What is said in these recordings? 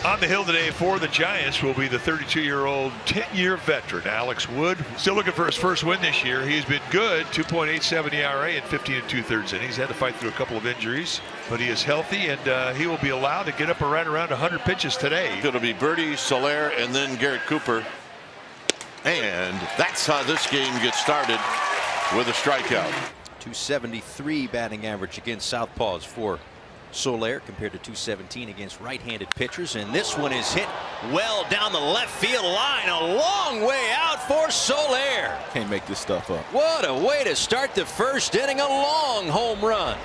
On the hill today for the Giants will be the 32-year-old 10-year veteran Alex Wood. Still looking for his first win this year. He's been good, 2.87 ERA in 15 2/3 innings. Had to fight through a couple of injuries, but he is healthy, and he will be allowed to get up around 100 pitches today. It'll be Birdie, Soler, and then Garrett Cooper. And that's how this game gets started, with a strikeout. 273 batting average against southpaws for Soler compared to 217 against right-handed pitchers, and this one is hit well down the left field line, a long way out for Soler. Can't make this stuff up. What a way to start the first inning, a long home run.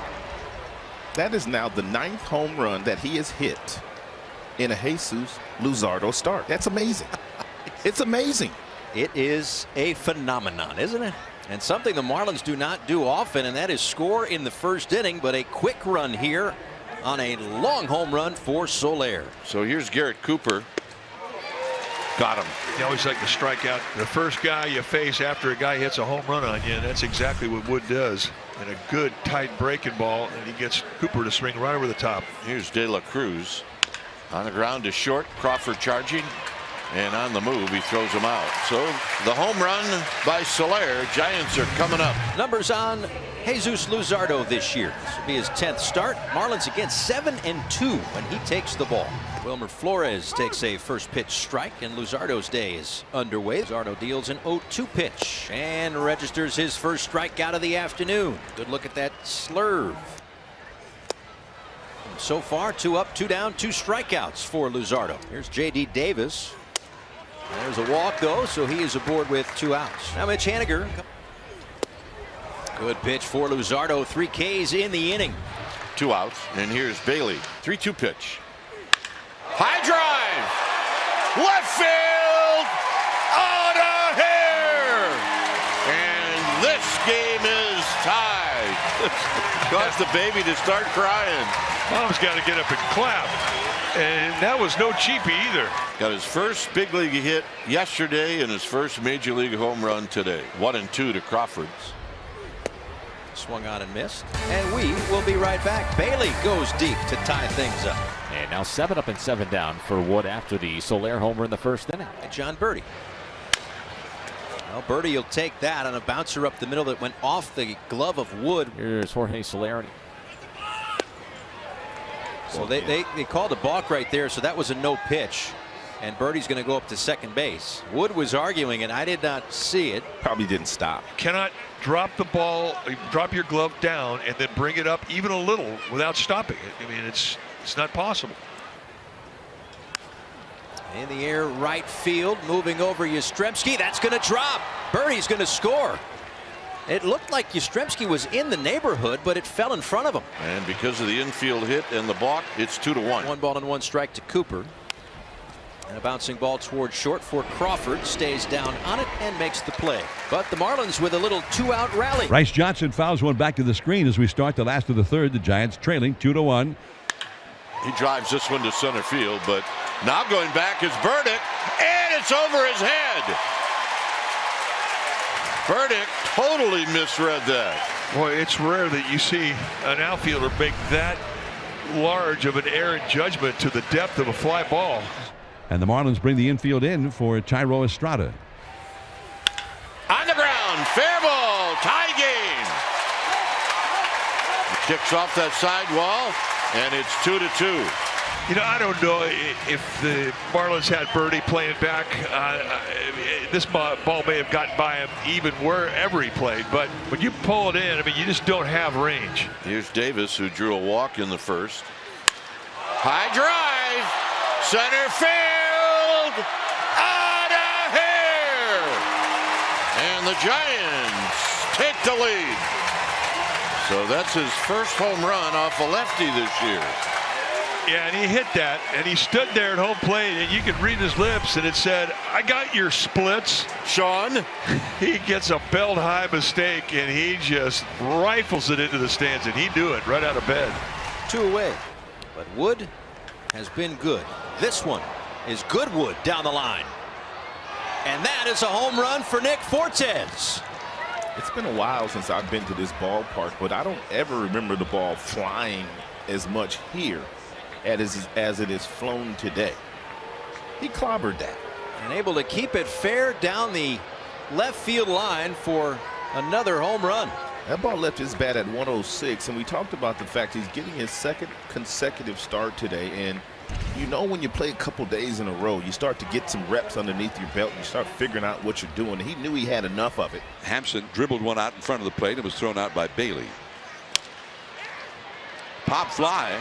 That is now the 9th home run that he has hit in a Jesus Luzardo start. That's amazing. It's amazing. It is a phenomenon, isn't it? And something the Marlins do not do often, and that is score in the first inning, but a quick run here on a long home run for Soler. So here's Garrett Cooper. Got him. You always like to strike out the first guy you face after a guy hits a home run on you, and that's exactly what Wood does. And a good tight breaking ball, and he gets Cooper to swing right over the top. Here's De La Cruz on the ground to short. Crawford charging, and on the move he throws him out. So the home run by Soler. Giants are coming up. Numbers on Jesus Luzardo this year. This will be his 10th start. Marlins again 7-2 when he takes the ball. Wilmer Flores takes a first pitch strike, and Luzardo's day is underway. Luzardo deals an 0-2 pitch and registers his first strikeout of the afternoon. Good look at that slurve. And so far, 2 up, 2 down, 2 strikeouts for Luzardo. Here's J.D. Davis. There's a walk, though, so he is aboard with 2 outs. Now Mitch Haniger. Good pitch for Luzardo. 3 Ks in the inning. 2 outs, and here's Bailey. 3-2 pitch. High drive. Left field. On a hair. And this game is tied. Caused the baby to start crying. Mom's got to get up and clap. And that was no cheapie either. Got his first big league hit yesterday and his first major league home run today. 1-2 to Crawford. Swung on and missed. And we will be right back. Bailey goes deep to tie things up. And now 7 up and 7 down for Wood after the Soler homer in the first inning. And John Birdie. Well, Birdie will take that on a bouncer up the middle that went off the glove of Wood. Here's Jorge Soler. So they called a balk right there, so that was a no pitch. And Birdie's going to go up to second base. Wood was arguing, and I did not see it. Probably didn't stop. Cannot drop the ball, drop your glove down, and then bring it up even a little without stopping it. I mean, it's not possible. In the air, right field, moving over Yastrzemski. That's going to drop. Birdie's going to score. It looked like Yastrzemski was in the neighborhood, but it fell in front of him. And because of the infield hit and the balk, it's 2-1. 1 ball and 1 strike to Cooper. And a bouncing ball towards short for Crawford. Stays down on it and makes the play. But the Marlins with a little 2-out rally. Bryce Johnson fouls one back to the screen as we start the last of the third. The Giants trailing 2-1. He drives this one to center field, but now going back is Burdick, and it's over his head. Burdick totally misread that. Boy, it's rare that you see an outfielder make that large of an error in judgment to the depth of a fly ball. And the Marlins bring the infield in for Thairo Estrada. On the ground, fair ball, tie game. Kicks off that sidewall, and it's 2-2. You know, I don't know if the Marlins had Birdie playing back. This ball may have gotten by him even wherever he played. But when you pull it in, I mean, you just don't have range. Here's Davis, who drew a walk in the first. High drive, center field, on a hair. And the Giants take the lead. So that's his first home run off a lefty this year. Yeah, and he hit that, and he stood there at home plate, and you could read his lips, and it said, "I got your splits, Sean." He gets a belt-high mistake, and he just rifles it into the stands, and he knew it right out of bed. 2 away, but Wood has been good. This one is good Wood down the line. And that is a home run for Nick Fortes. It's been a while since I've been to this ballpark, but I don't ever remember the ball flying as much here as it is flown today. He clobbered that. And able to keep it fair down the left field line for another home run. That ball left his bat at 106, and we talked about the fact he's getting his second consecutive start today. And you know, when you play a couple days in a row, you start to get some reps underneath your belt. And you start figuring out what you're doing. He knew he had enough of it. Hampson dribbled one out in front of the plate and was thrown out by Bailey. Pop fly.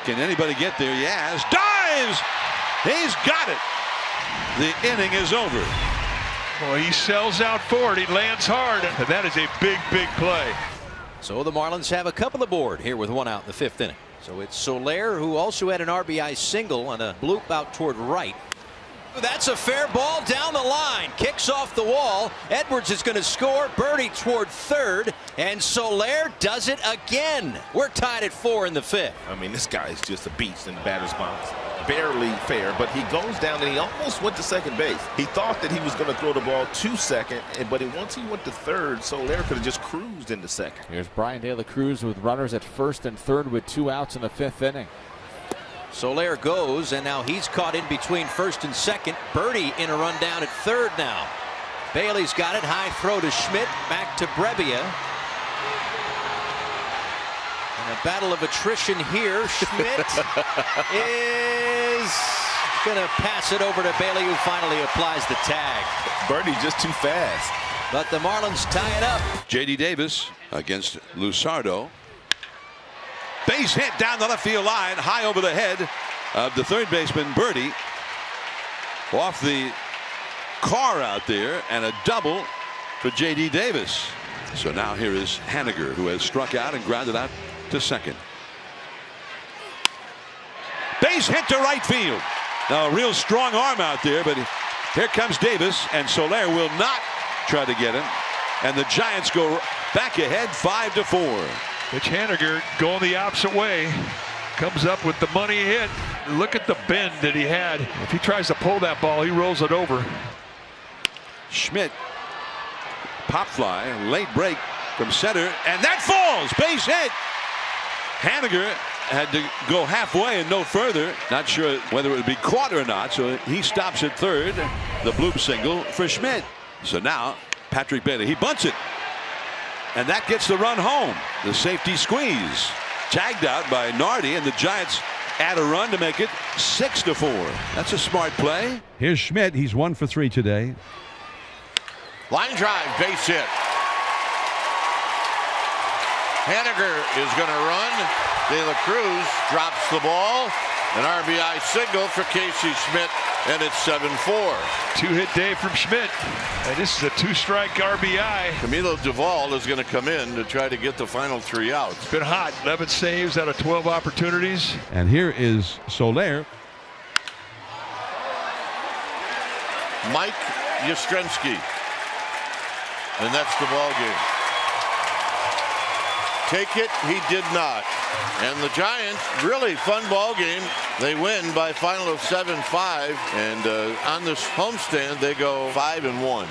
Can anybody get there? Yes. Dives. He's got it. The inning is over. Boy, he sells out forward. He lands hard. And that is a big, big play. So the Marlins have a couple aboard here with one out in the 5th inning. So it's Soler, who also had an RBI single on a bloop out toward right. That's a fair ball down the line. Kicks off the wall. Edwards is going to score. Birdie toward third. And Soler does it again. We're tied at 4 in the 5th. I mean, this guy is just a beast in the batter's box. Barely fair, but he goes down and he almost went to second base. He thought that he was going to throw the ball to second, but once he went to third, Soler could have just cruised into second. Here's Brian De La Cruz with runners at first and third with 2 outs in the 5th inning. Soler goes, and now he's caught in between first and second. Birdie in a run down at third now. Bailey's got it. High throw to Schmidt. Back to Brebbia. And a battle of attrition here. Schmidt is going to pass it over to Bailey, who finally applies the tag. Birdie just too fast. But the Marlins tie it up. J.D. Davis against Luzardo. Base hit down the left field line, high over the head of the third baseman, Birdie. Off the car out there, and a double for J.D. Davis. So now here is Haniger, who has struck out and grounded out to second. Base hit to right field. Now a real strong arm out there, but here comes Davis, and Soler will not try to get him. And the Giants go back ahead 5-4. Mitch Haniger going the opposite way. Comes up with the money hit. Look at the bend that he had. If he tries to pull that ball, he rolls it over. Schmidt, pop fly, late break from center, and that falls. Base hit. Haniger had to go halfway and no further. Not sure whether it would be caught or not, so he stops at third. The bloop single for Schmidt. So now Patrick Bailey, he bunts it. And that gets the run home. The safety squeeze. Tagged out by Nardi, and the Giants add a run to make it 6-4. That's a smart play. Here's Schmidt. He's 1 for 3 today. Line drive, base hit. Haniger is going to run. De La Cruz drops the ball. An RBI single for Casey Schmidt, and it's 7-4. 2-hit day from Schmidt. And this is a 2-strike RBI. Camilo Duvall is going to come in to try to get the final 3 outs. It's been hot. 11 saves out of 12 opportunities. And here is Soler. Mike Yastrzemski. And that's the ball game. Take it, he did not. And the Giants, really fun ball game. They win by a final of 7-5, and on this homestand they go 5-1.